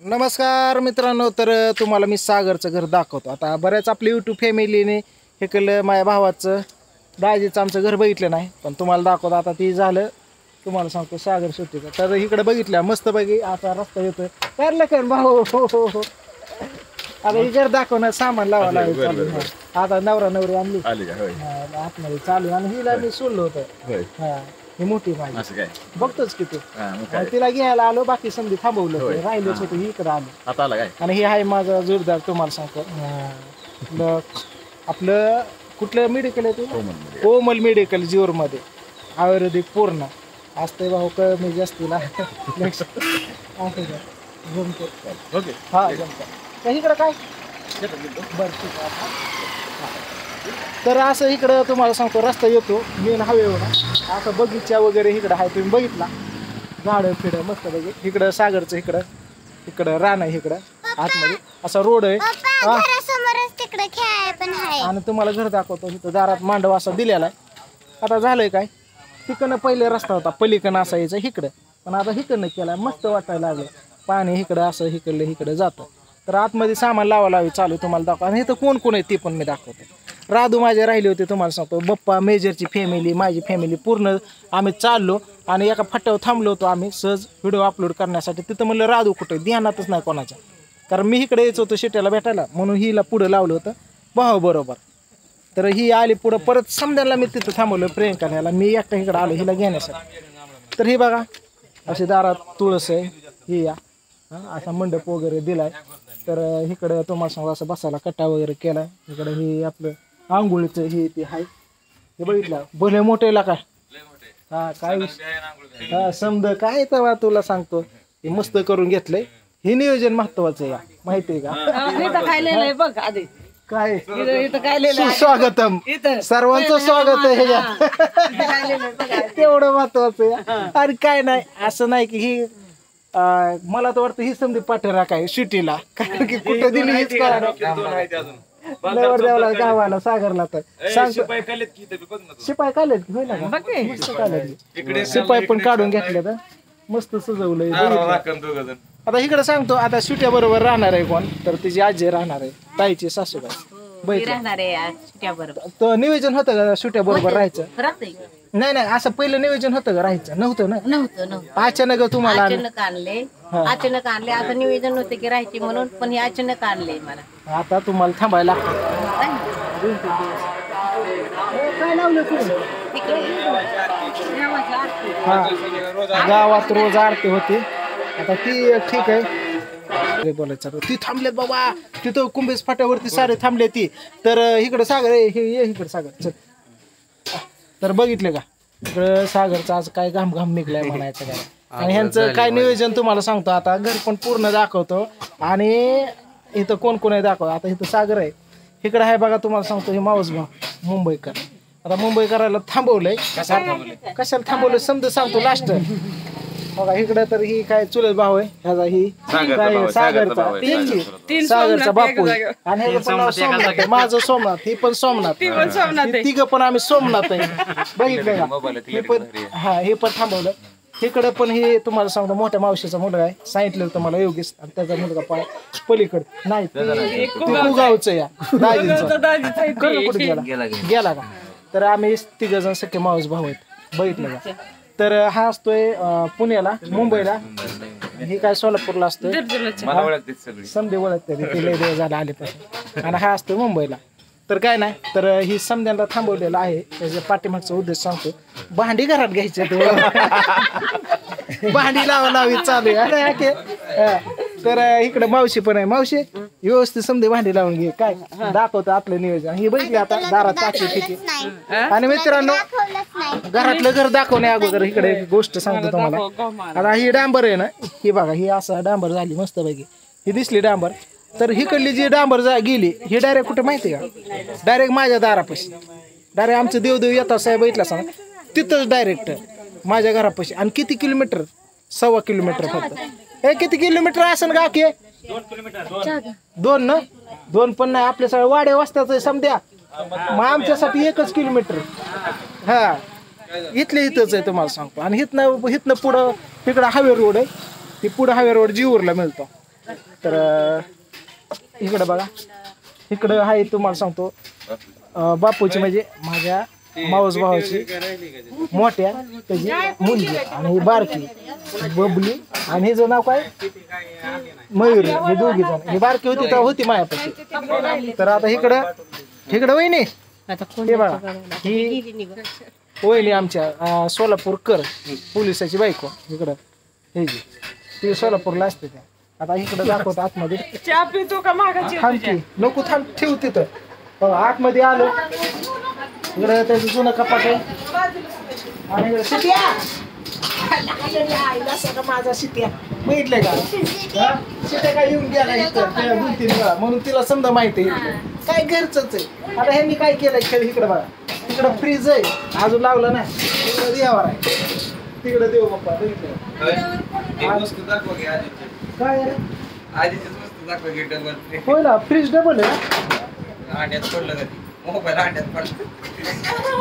नमस्कार मित्रांनो, तर तुम्हाला मी सागरचं घर दाखवतो. आता बऱ्याच आपल्या यूट्यूब फॅमिलीने हे केलं, माझ्या भावाचं दाजीचं आमचं घर बघितलं नाही, पण तुम्हाला दाखवतो. आता ती झालं तुम्हाला सांगतो सागर सुट्टीचं. तर इकडे बघितलं मस्त बघी आता रस्ता येतोय करलं कर भाऊ. हो. आता हे घर दाखवणं सामान लावा लागेल. आता नवरा नवरी आणली आतमध्ये चालू आणि हिला मी सोडलं होतं. हा ही मोठी माझी बघतोच की तू. तिला घ्यायला आलो, बाकी समजी थांबवलं राहिलोच होतं, ही इकडे आलो. आणि हे आहे माझा जोरदार. तुम्हाला सांगतो आपलं कुठलं मेडिकल आहे ते कोमल मेडिकल जीवर मध्ये आयुर्वेदिक पूर्ण असते भाऊ. कमी जास्तीला जमतो. हा जमतो इकडं काय बरं ठीक आहे. तर असं इकडं तुम्हाला सांगतो रस्ता येतो मेन हायवेवर. असं बगीचा वगैरे इकडं आहे, तुम्ही बघितला झाडं फिडं मस्त बघी. इकडं सागरचं इकडं रान आहे, इकडं आतमध्ये असा रोड आहे. आणि तुम्हाला घर दाखवतो. इथं दारात मांडव असा दिलेला आहे. आता झालंय काय, तिकडनं पहिले रस्ता होता पलीकडनं असा यायचा इकडं, पण आता इकडनं केलाय. मस्त वाटायला लागलं. पाणी इकडं असं इकडं जातं. तर आतमध्ये सामान लावावी चालू तुम्हाला दाखव. आणि इथं कोण कोण आहे ते पण मी दाखवतो. राधू माझे राहिले होते तुम्हाला सांगतो. बप्पा मेजरची फॅमिली, माझी फॅमिली पूर्ण आम्ही चाललो आणि एका फट्ट्यावर थांबलो होतो आम्ही सहज व्हिडिओ अपलोड करण्यासाठी. तिथं म्हणलं राधू कुठे, ध्यानातच नाही कोणाच्या, कारण मी इकडे यायचं होतो शेट्याला भेटायला, म्हणून हिला पुढं लावलं होतं भाऊ बरोबर. तर ही आली पुढं, परत समजायला मी तिथं थांबवलं प्रियंकाला ह्याला, मी एकटा इकडं आलो हिला घेण्यासाठी. तर ही बघा अशी दारात तुळस आहे ही या असा मंडप वगैरे दिलाय. तर इकडं तुम्हाला सांगू असं बसायला कट्टा वगैरे केलाय. इकडं हे आपलं आंघोळीचं हे ते आहे, हे बघितलं भले मोठेला काय. हा काय हा समज काय तर तुला सांगतो हे मस्त करून घेतलंय. हे नियोजन महत्वाचं या माहितीये का. काय स्वागतम सर्वांचं स्वागत आहे ह्याच्यात, तेवढं महत्वाचं आहे. अरे काय नाही असं नाही की ही मला तर वाटतं ही समधी पाठरा काय शिटीला, कारण की कुठं दिली हीच द्यावला गावाला सागरला. तर शिपाई काढलेत की होईल ना, मस्त काढले शिपाई पण काढून घेतले तर मस्त सजवलंय. आता इकडे सांगतो आता सुट्या बरोबर राहणार आहे कोण, तर तिची आजी राहणार आहे, ताईची सासूबाई राहणार आहे. तो नियोजन होतं का सुट्या बरोबर राहायचं. नाही असं पहिलं नियोजन होतं का राहायचं नव्हतं ना. नव्हतं अचानक तुम्हाला अचानक आणले आता निवेदन होते की राहायचे म्हणून, पण हे अचानक आणले मला. आता तुम्हाला थांबायला लागतं. काय लावलं हा गावात रोज आरती होती. आता ती ठीक आहे बोलायचं. ती थांबलेत बाबा तिथं कुंभेस फाट्यावरती सारे थांबले ती. तर इकडं सागर हे इकडं सागर चल. तर बघितले का इकडं सागरचं आज काय घाम निघलाय म्हणायचं काय. आणि ह्यांचं काय नियोजन तुम्हाला सांगतो. आता घर पण पूर्ण दाखवतो आणि इथं कोण कोण आहे दाखवतो. आता इथं सागर आहे, इकडं आहे बघा तुम्हाला सांगतो हे मावस भाऊ मुंबईकर. आता मुंबईकराला थांबवलंय. कशाला थांबवलंय समजा सांगतो लास्ट बघा. इकडं तर ही काय चुलत भाऊ आहे ह्याचा, ही काय सागरचा बापू आहे. आणि ह्याचं पण नाव सोमनाथ आहे, माझं सोमनाथ, ही पण सोमनाथ, तिघं पण आम्ही सोमनाथ आहे. बघितलं का हे पण. हा हे पण थांबवलं. इकडं पण हे तुम्हाला सांगतो मोठ्या मावशीचा मुलगा आहे, सांगितलं होतं मला योगेश. आणि त्याचा मुलगा पलीकडे नाही गावचं या दाजींचा गेला का. तर आम्ही तिघ जण सख्खे मावस भाऊ आहेत. बघितलं का. तर हा असतोय पुण्याला मुंबईला, हे काय सोलापूरला असतोय. समजे ओळखते ते लय दिवस झाला आलेपासून. आणि हा असतोय मुंबईला. तर काय नाही तर ही समध्यांना थांबवलेलं आहे. त्याच्या पाठीमागचा उद्देश सांगतो. भांडी घरात घ्यायचे भांडी लावी चालू आहे. तर इकडे मावशी पण आहे. मावशी व्यवस्थित समजे भांडी लावून घे. काय दाखवतं आपलं नियोजन. ही बघितली आता दारात टाकली तिथे. आणि मित्रांनो घरातलं घर दाखवण्या अगोदर इकडे एक गोष्ट सांगतो तुम्हाला. आता ही डांबर आहे ना, ही बघा ही असं डांबर झाली मस्त पैकी, ही दिसली डांबर. तर हिकडली जी डांबर गेली ही डायरेक्ट कुठे माहिती का, डायरेक्ट माझ्या दारापाशी. डायरेक्ट आमचं देवदेव येतात साहेब बघितला सांग तिथंच डायरेक्ट माझ्या घरापाशी. आणि किती किलोमीटर, 1.25 किलोमीटर फक्त. हे किती किलोमीटर असेल का की 2 ना, 2 पण नाही. आपल्या सगळ्या वाड्या वाजताच समध्या, मग आमच्यासाठी 1 किलोमीटर. हा इथले इथंच आहे तुम्हाला सांगतो. आणि इथनं पुढं तिकडं हायवे रोड आहे, ती पुढं हायवे रोड जीवरला मिळतो. तर इकडं बघा, इकडं आहे तुम्हाला सांगतो बापूची म्हणजे माझ्या मावस भावाची मोठ्या त्याची मुलगी आणि ही बारकी बबली आणि हिचं नाव काय मयूर. हे दोघी जण, ही बारकी होती तेव्हा होती मायापाशी. तर आता इकडं वहिनी हे बघा, ही वहिनी आमच्या सोलापूरकर पोलिसाची बायको. इकडं हे जी ती सोलापूरला असते त्या. आता इकडं दाखवत आतमध्ये थांबती नको थांब ठेव तिथं. आतमध्ये आलो, इकडं त्याचं जुनं कपाट आहे आणि इकडं शिट्या माझा शिट्या बघितलंय का शिट्या काय येऊन गेला इथं 2-3 वेळा म्हणून तिला समजा माहिती आहे काय घरच आहे. आता ह्यांनी काय केलंय खेळ इकडे बघा, तिकडं फ्रीज आहे अजून लावलं नाही, तिकडं देवावर आहे, तिकडं देव बाप्पा काय होय ना फ्रीज डबल आहे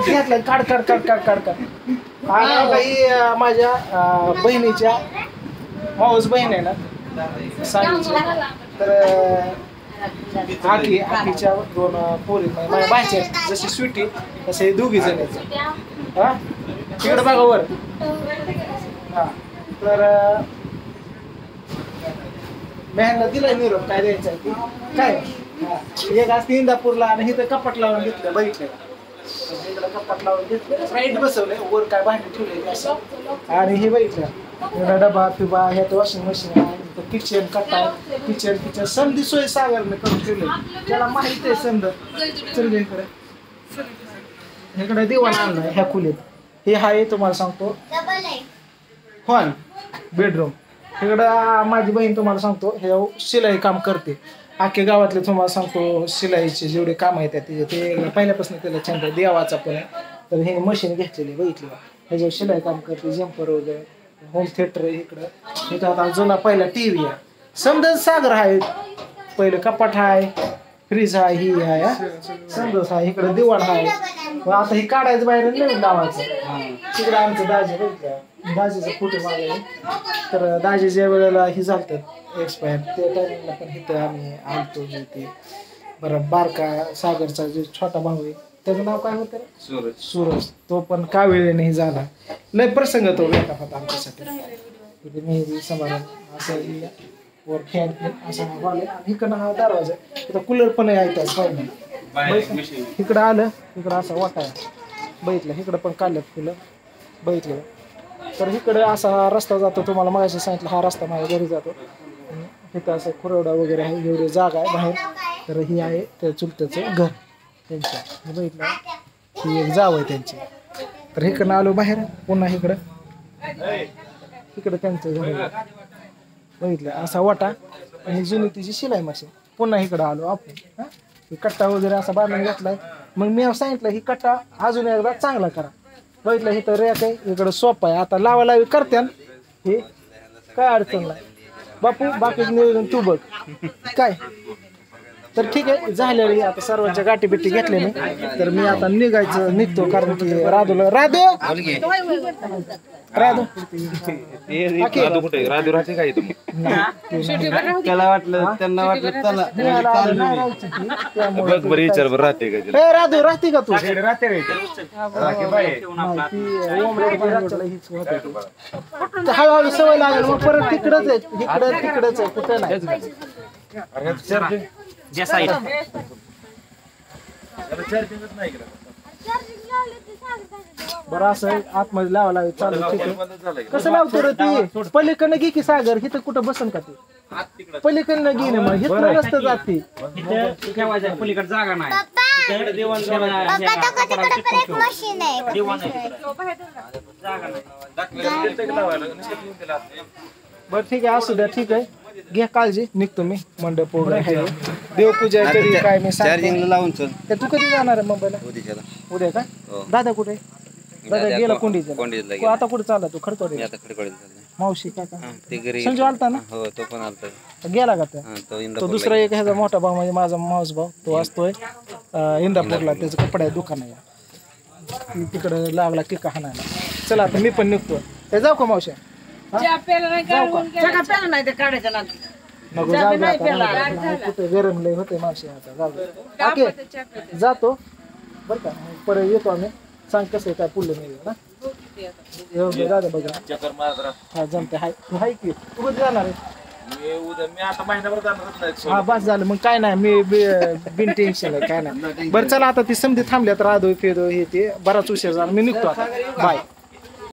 घेतलं काढ काढ काढ काढ काढ काढ. आणि काही माझ्या बहिणीच्या मावस बहीण आहे ना साडीची, तर आखीच्या 2 पोरी माझ्या बायच्या जशी स्वीटी तसे 2 जण आहेत. हा तिकडे बघा वर. हा तर बहिणीला दिलाय निरोप काय द्यायचा आहे की काय. एक असते इंदापूरला आणि इथं कपाट लावून घेतलं बघितलं, इकडं कपाट लावून घेतलं राईट बसवलंय वर काय भांडी ठेवले असं. आणि हे बघितलं डबा पिबा ह्यात वॉशिंग मशीन आहे, किचन कट्टा किचन समधी सोय सागरने करून ठेवले. त्याला माहिती आहे समजा. चल इकडे दिवाण आणलाय ह्या खोलीत. हे आहे तुम्हाला सांगतो हॉल बेडरूम. इकडं माझी बहीण तुम्हाला सांगतो हे शिलाई काम करते. अख्ख्या गावातले तुम्हाला सांगतो शिलाईचे जेवढे काम आहेत ते पहिल्यापासून त्याला छंद देवाचा पण आहे. तर हे मशीन घेतलेली बघितली ह्याच्यावर शिलाई काम करते, जम्पर वगैरे, होम थिएटर आहे इकडं. इथं आता जुना पहिला TV आहे, समजा सागर आहे, पहिलं कपाट आहे, फ्रीज आहे, ही आहे समजा आहे, इकडं दिवाण आहे. आता हे काढायचं बाहेर नवीन लावायचं. तिकडं आमचं दाजी बघितलं, दाजीचा फोटो मागवले. तर दाजीच्या वेळेला हे झालं एक्सपायर, त्या टायमिंगला पण इथं आम्ही आलतो ते. बरं बारका सागरचा जो छोटा भाऊ आहे त्याचं नाव काय होतं सूरज, तो पण कावेळेने हे झाला. लय प्रसंग तो वेगळा होता आमच्यासाठी. मेहंदी समारंभ असं वर फॅन असं वाले आणि इकडं हा दरवाजा, इथं कूलर पण यायचाच पाहिजे. इकडं आलं, इकडं असं वाटाय बघितलं, इकडं पण काढल्यात फुलं बघितलं. तर इकडं असा रस्ता जातो, तुम्हाला मगाशी सांगितलं हा रस्ता माझ्या घरी जातो. इथं असं खुरवडा वगैरे आहे, एवढी जागा आहे बाहेर. तर ही आहे त्या चुलत्याचं घर त्यांचं बघितलं, ही एक जाव आहे त्यांची. तर इकडनं आलो बाहेर, पुन्हा इकडं त्यांचं घर बघितलं असा वाटा आणि जुनी तिची शिलाई मशीन. पुन्हा इकडं आलो आपण, कट्टा वगैरे असा बांधून घेतलाय. मग मी सांगितलं ही कट्टा अजून एकदा चांगला करा. बघितलं इथं रॅक आहे, इकडं सोपा आहे, आता लावालावी करत्यान हे काय अडचण नाही. बापू बाकीचं नियोजन तू बघ काय. तर ठीक आहे झालेली आता सर्वांच्या गाठी बिट्टी घेतले मी. तर मी आता निघतो कारण की राधू राहते काय त्याला वाटलं त्यांना वाटलं बघ बरं विचार बरं राहते का राधू राहते का तू हळूहळू सवय लागेल मग परत तिकडच आहे तिकडच आहे कुठं नाही. बरं असं आतमध्ये लावा लावी चालू ठीक आहे. कसं लावतो रे ती पलीकडनं घे की सागर, हिथं कुठं बसन का ते पलीकडनं घे ना मग हिथं नसतं जात ती पलीकडे जागा नाही. बरं ठीक आहे असू द्या ठीक आहे घ्या काळजी. निघतो मी मंडप वगैरे आहे देवपूजा कधी काय मी चार्जिंगला लावून चल. तू कधी जाणार आहे मुंबईला उद्या का दादा कुठे दादा गेला कोंडीला आता कुठे चालला तू खडकोडे मावशी काका संजू आलता ना हो तो पण आलता गेला का तो दुसरा एक ह्याचा मोठा भाऊ म्हणजे माझा मावस भाऊ तो असतोय इंदापूरला त्याचं कपड्या दुकान आहे तिकडे लागला की हाणायला. चला आता मी पण निघतो ते जाऊ का मावशी नको जाऊ दे आता, नाही, कुठे गरम लय होते मावशी आता जाऊ दे. ओके जातो बरं का, मग परत येतो आम्ही. सांग कसं आहे काय पुढलं नाही ना. जाऊ दे बघा. हा जमते हाय तू हाय की तू कधी जाणार आहे. हा बस झालं मग काय नाही मी बिन टेन्शन आहे काय नाही. बरं चला आता ती समधी थांबल्यात राधो फेदो हे ते बराच उशीर झाला मी निघतो आता बाय.